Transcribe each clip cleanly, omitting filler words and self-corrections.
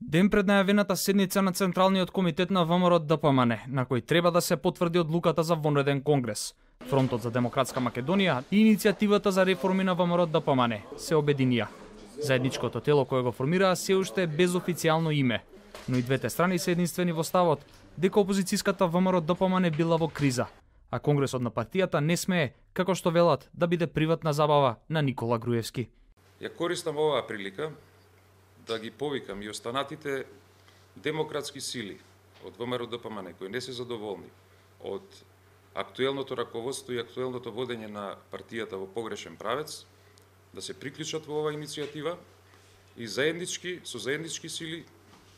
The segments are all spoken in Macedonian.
Ден пред најавената седница на Централниот комитет на ВМРО ДПМН, на кој треба да се потврди одлуката за вонреден конгрес, Фронтот за демократска Македонија и иницијативата за реформи на ВМРО ДПМН се обединија. Заедничкото тело кое го формираа се уште е без официјално име, но и двете страни се единствени во ставот дека опозицијската ВМРО ДПМН била во криза, а конгресот на партијата не смее, како што велат, да биде приватна забава на Никола Груевски. Ја користам оваа прилика да ги повикам и останатите демократски сили од ВМРО ДПМН кои не се задоволни од актуелното раководство и актуелното водење на партијата во погрешен правец, да се приклучат во оваа иницијатива и со заеднички сили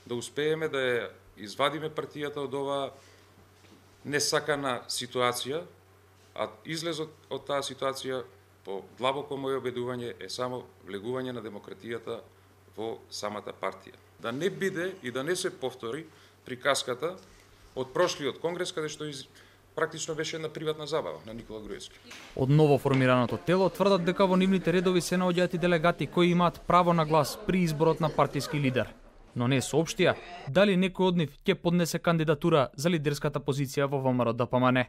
да успееме да ја извадиме партијата од оваа несакана ситуација, а излезот од таа ситуација по длабоко моје убедување е само влегување на демократијата во самата партија. Да не биде и да не се повтори приказката од прошлиот конгрес, каде што практично беше една приватна забава на Никола Груевски. Од ново формираното тело тврдат дека во нивните редови се наоѓаат и делегати кои имаат право на глас при изборот на партиски лидер, но не соопштија дали некој од нив ќе поднесе кандидатура за лидерската позиција во ВМРО ДПМН,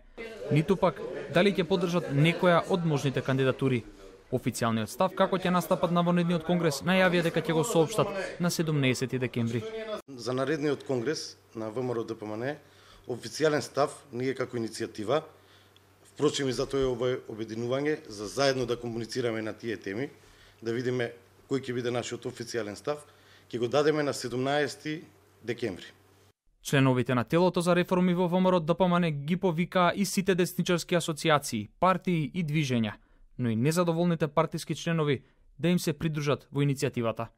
ниту пак дали ќе поддржат некоја од можните кандидатури. Официјалниот став како ќе настапат на вонредниот конгрес најавија дека ќе го соопштат на 17 декември. За наредниот конгрес на ВМРО ДПМН официјален став ние како иницијатива, впрочем и затоа е ова обединување за заедно да комуницираме на тие теми, да видиме кој ќе биде нашиот официјален став, ќе го дадеме на 17 декември. Членовите на телото за реформи во ВМРО ДПМН ги повикаа и сите десничарски асоциации, партии и движења, но и незадоволните партиски членови да им се придружат во иницијативата.